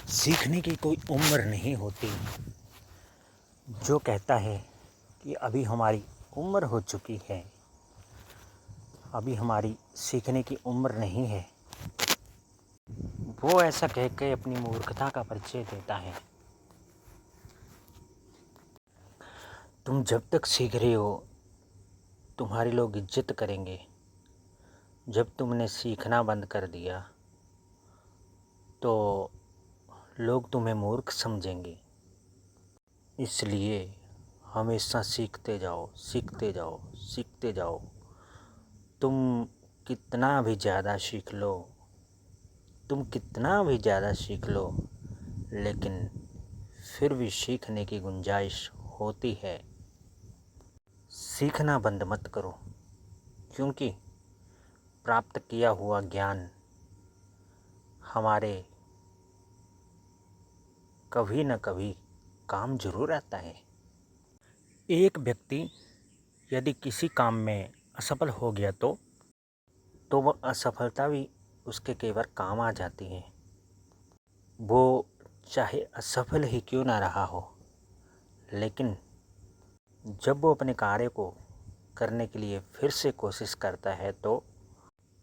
सीखने की कोई उम्र नहीं होती। जो कहता है कि अभी हमारी उम्र हो चुकी है, अभी हमारी सीखने की उम्र नहीं है, वो ऐसा कह के अपनी मूर्खता का परिचय देता है। तुम जब तक सीख रहे हो तुम्हारे लोग इज्जत करेंगे। जब तुमने सीखना बंद कर दिया तो लोग तुम्हें मूर्ख समझेंगे। इसलिए हमेशा सीखते जाओ, सीखते जाओ, सीखते जाओ। तुम कितना भी ज़्यादा सीख लो, तुम कितना भी ज़्यादा सीख लो, लेकिन फिर भी सीखने की गुंजाइश होती है। सीखना बंद मत करो, क्योंकि प्राप्त किया हुआ ज्ञान हमारे कभी न कभी काम जरूर आता है। एक व्यक्ति यदि किसी काम में असफल हो गया तो वह असफलता भी उसके केवल काम आ जाती है। वो चाहे असफल ही क्यों ना रहा हो, लेकिन जब वो अपने कार्य को करने के लिए फिर से कोशिश करता है तो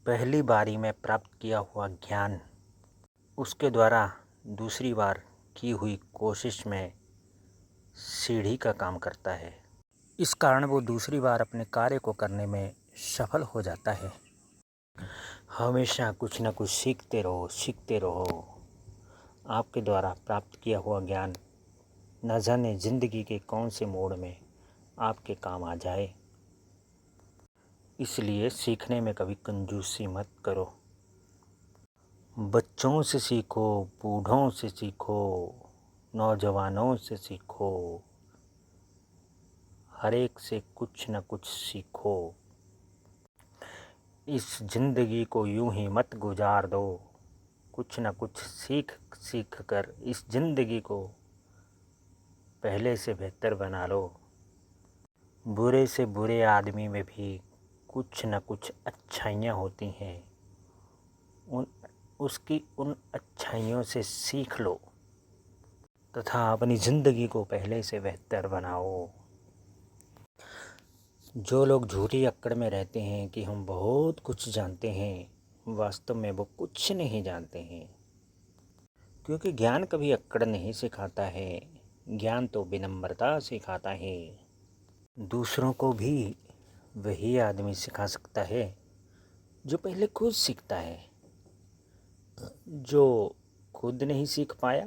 पहली बारी में प्राप्त किया हुआ ज्ञान उसके द्वारा दूसरी बार की हुई कोशिश में सीढ़ी का काम करता है। इस कारण वो दूसरी बार अपने कार्य को करने में सफल हो जाता है। हमेशा कुछ न कुछ सीखते रहो, सीखते रहो। आपके द्वारा प्राप्त किया हुआ ज्ञान न जाने ज़िंदगी के कौन से मोड़ में आपके काम आ जाए। इसलिए सीखने में कभी कंजूसी मत करो। बच्चों से सीखो, बूढ़ों से सीखो, नौजवानों से सीखो, हर एक से कुछ न कुछ सीखो। इस ज़िंदगी को यूं ही मत गुजार दो। कुछ न कुछ सीख कर इस ज़िंदगी को पहले से बेहतर बना लो। बुरे से बुरे आदमी में भी कुछ न कुछ अच्छाइयाँ होती हैं। उन अच्छाइयों से सीख लो तथा अपनी ज़िंदगी को पहले से बेहतर बनाओ। जो लोग झूठी अक्कड़ में रहते हैं कि हम बहुत कुछ जानते हैं, वास्तव में वो कुछ नहीं जानते हैं। क्योंकि ज्ञान कभी अक्कड़ नहीं सिखाता है, ज्ञान तो विनम्रता सिखाता है। दूसरों को भी वही आदमी सिखा सकता है जो पहले खुद सीखता है। जो खुद नहीं सीख पाया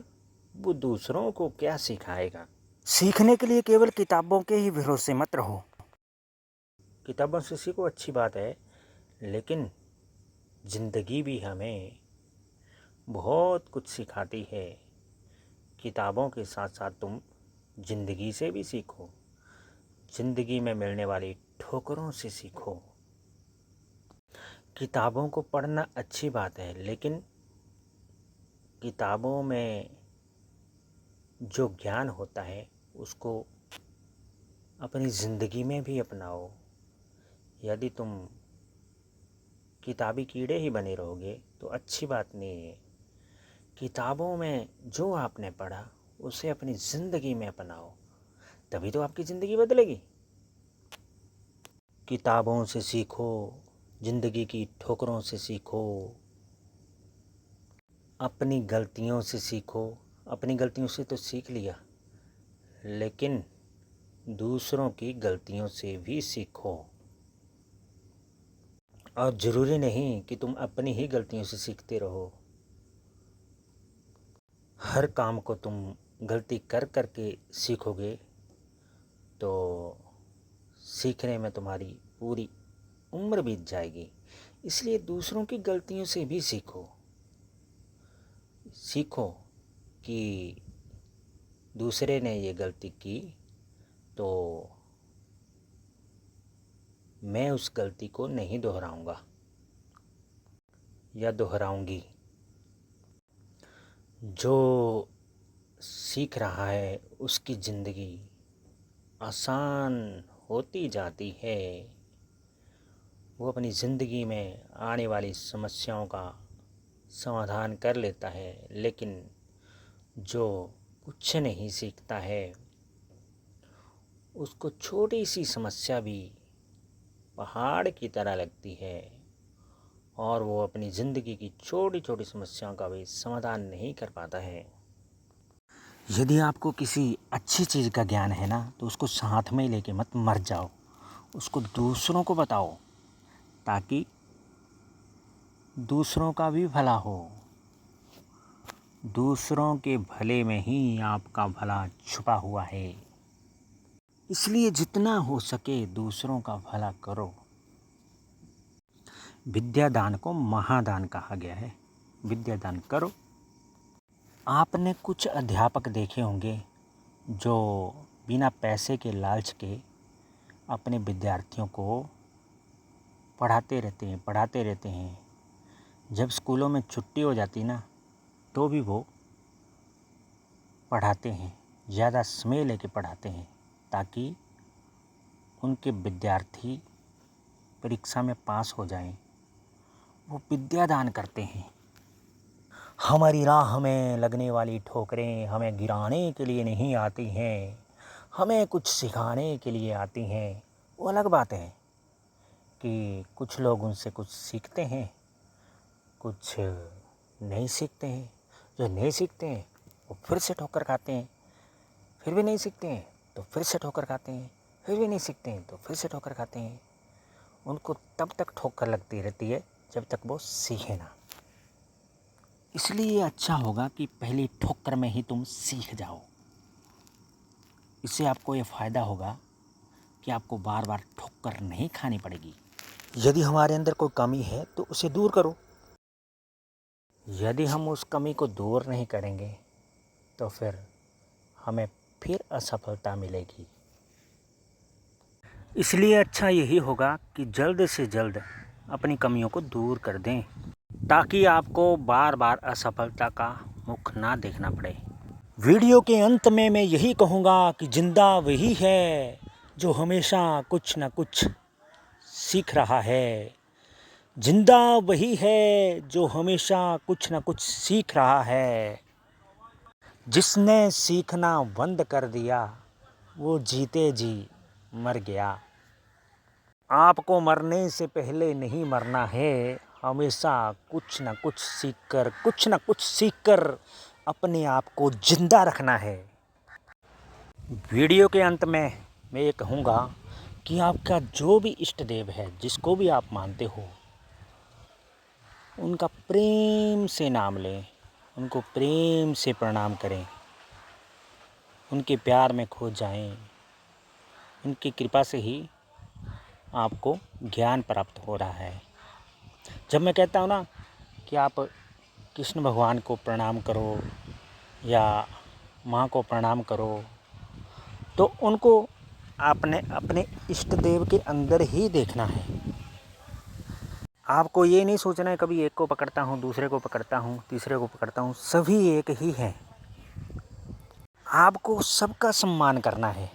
वो दूसरों को क्या सिखाएगा। सीखने के लिए केवल किताबों के ही भरोसे मत रहो। किताबों से सीखो, अच्छी बात है, लेकिन ज़िंदगी भी हमें बहुत कुछ सिखाती है। किताबों के साथ साथ तुम ज़िंदगी से भी सीखो। ज़िंदगी में मिलने वाली ठोकरों से सीखो। किताबों को पढ़ना अच्छी बात है, लेकिन किताबों में जो ज्ञान होता है उसको अपनी ज़िंदगी में भी अपनाओ। यदि तुम किताबी कीड़े ही बने रहोगे तो अच्छी बात नहीं है। किताबों में जो आपने पढ़ा उसे अपनी ज़िंदगी में अपनाओ, तभी तो आपकी ज़िंदगी बदलेगी। किताबों से सीखो, ज़िंदगी की ठोकरों से सीखो, अपनी गलतियों से सीखो। अपनी गलतियों से तो सीख लिया, लेकिन दूसरों की गलतियों से भी सीखो। और ज़रूरी नहीं कि तुम अपनी ही गलतियों से सीखते रहो। हर काम को तुम गलती कर कर के सीखोगे तो सीखने में तुम्हारी पूरी उम्र बीत जाएगी। इसलिए दूसरों की गलतियों से भी सीखो। सीखो कि दूसरे ने ये गलती की तो मैं उस गलती को नहीं दोहराऊंगा या दोहराऊंगी। जो सीख रहा है उसकी ज़िंदगी आसान होती जाती है। वो अपनी ज़िंदगी में आने वाली समस्याओं का समाधान कर लेता है, लेकिन जो कुछ नहीं सीखता है उसको छोटी सी समस्या भी पहाड़ की तरह लगती है और वो अपनी ज़िंदगी की छोटी छोटी समस्याओं का भी समाधान नहीं कर पाता है। यदि आपको किसी अच्छी चीज़ का ज्ञान है ना तो उसको साथ में लेके मत मर जाओ, उसको दूसरों को बताओ ताकि दूसरों का भी भला हो। दूसरों के भले में ही आपका भला छुपा हुआ है, इसलिए जितना हो सके दूसरों का भला करो। विद्यादान को महादान कहा गया है। विद्यादान करो। आपने कुछ अध्यापक देखे होंगे जो बिना पैसे के लालच के अपने विद्यार्थियों को पढ़ाते रहते हैं। जब स्कूलों में छुट्टी हो जाती ना तो भी वो पढ़ाते हैं, ज़्यादा समय लेके पढ़ाते हैं ताकि उनके विद्यार्थी परीक्षा में पास हो जाएं। वो विद्यादान करते हैं। हमारी राह में लगने वाली ठोकरें हमें गिराने के लिए नहीं आती हैं, हमें कुछ सिखाने के लिए आती हैं। वो अलग बात है कि कुछ लोग उनसे कुछ सीखते हैं, कुछ नहीं सीखते हैं। जो नहीं सीखते हैं वो फिर से ठोकर खाते हैं, फिर भी नहीं सीखते हैं तो फिर से ठोकर खाते हैं, फिर भी नहीं सीखते हैं तो फिर से ठोकर खाते हैं। उनको तब तक ठोकर लगती रहती है जब तक वो सीखे ना। इसलिए अच्छा होगा कि पहली ठोकर में ही तुम सीख जाओ। इससे आपको ये फ़ायदा होगा कि आपको बार बार ठोकर नहीं खानी पड़ेगी। यदि हमारे अंदर कोई कमी है तो उसे दूर करो। यदि हम उस कमी को दूर नहीं करेंगे तो फिर हमें फिर असफलता मिलेगी। इसलिए अच्छा यही होगा कि जल्द से जल्द अपनी कमियों को दूर कर दें ताकि आपको बार बार असफलता का मुख ना देखना पड़े। वीडियो के अंत में मैं यही कहूँगा कि जिंदा वही है जो हमेशा कुछ न कुछ सीख रहा है। जिंदा वही है जो हमेशा कुछ न कुछ सीख रहा है। जिसने सीखना बंद कर दिया वो जीते जी मर गया। आपको मरने से पहले नहीं मरना है, हमेशा कुछ न कुछ सीखकर अपने आप को जिंदा रखना है। वीडियो के अंत में मैं ये कहूँगा कि आपका जो भी इष्ट देव है, जिसको भी आप मानते हो, उनका प्रेम से नाम लें, उनको प्रेम से प्रणाम करें, उनके प्यार में खो जाएं। उनकी कृपा से ही आपको ज्ञान प्राप्त हो रहा है। जब मैं कहता हूँ ना कि आप कृष्ण भगवान को प्रणाम करो या माँ को प्रणाम करो तो उनको आपने अपने इष्ट देव के अंदर ही देखना है। आपको ये नहीं सोचना है कभी एक को पकड़ता हूँ, दूसरे को पकड़ता हूँ, तीसरे को पकड़ता हूँ, सभी एक ही हैं। आपको सबका सम्मान करना है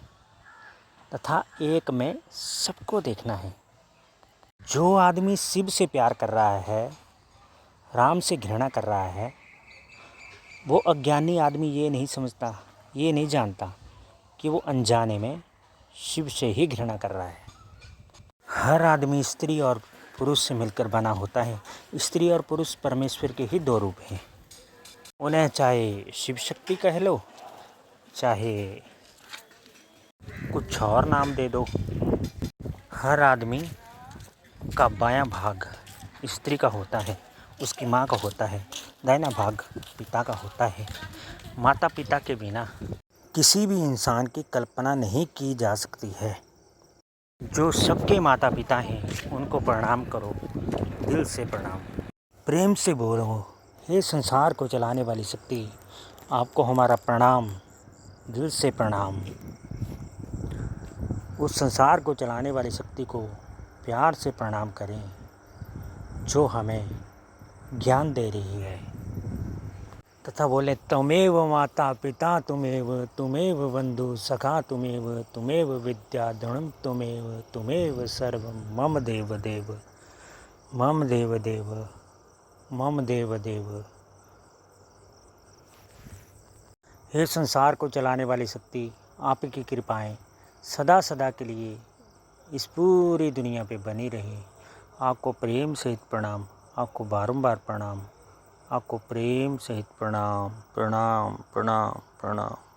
तथा एक में सबको देखना है। जो आदमी शिव से प्यार कर रहा है, राम से घृणा कर रहा है, वो अज्ञानी आदमी ये नहीं समझता, ये नहीं जानता कि वो अनजाने में शिव से ही घृणा कर रहा है। हर आदमी स्त्री और पुरुष से मिलकर बना होता है। स्त्री और पुरुष परमेश्वर के ही दो रूप हैं। उन्हें चाहे शिव शक्ति कह लो, चाहे कुछ और नाम दे दो। हर आदमी का बायां भाग स्त्री का होता है, उसकी माँ का होता है, दाहिना भाग पिता का होता है। माता पिता के बिना किसी भी इंसान की कल्पना नहीं की जा सकती है। जो सबके माता पिता हैं उनको प्रणाम करो, दिल से प्रणाम। प्रेम से बोलो, हे संसार को चलाने वाली शक्ति, आपको हमारा प्रणाम, दिल से प्रणाम। उस संसार को चलाने वाली शक्ति को प्यार से प्रणाम करें जो हमें ज्ञान दे रही है। तथा बोले, त्वमेव माता पिता तुमेव बंधु सखा तुमेव विद्या द्रोणम तुमेव सर्वं मम देव देव मम देव देव मम देव देव। हे संसार को चलाने वाली शक्ति, आपकी कृपाएं सदा सदा के लिए इस पूरी दुनिया पे बनी रहे। आपको प्रेम सहित प्रणाम, आपको बारंबार प्रणाम, आपको प्रेम सहित प्रणाम प्रणाम प्रणाम प्रणाम।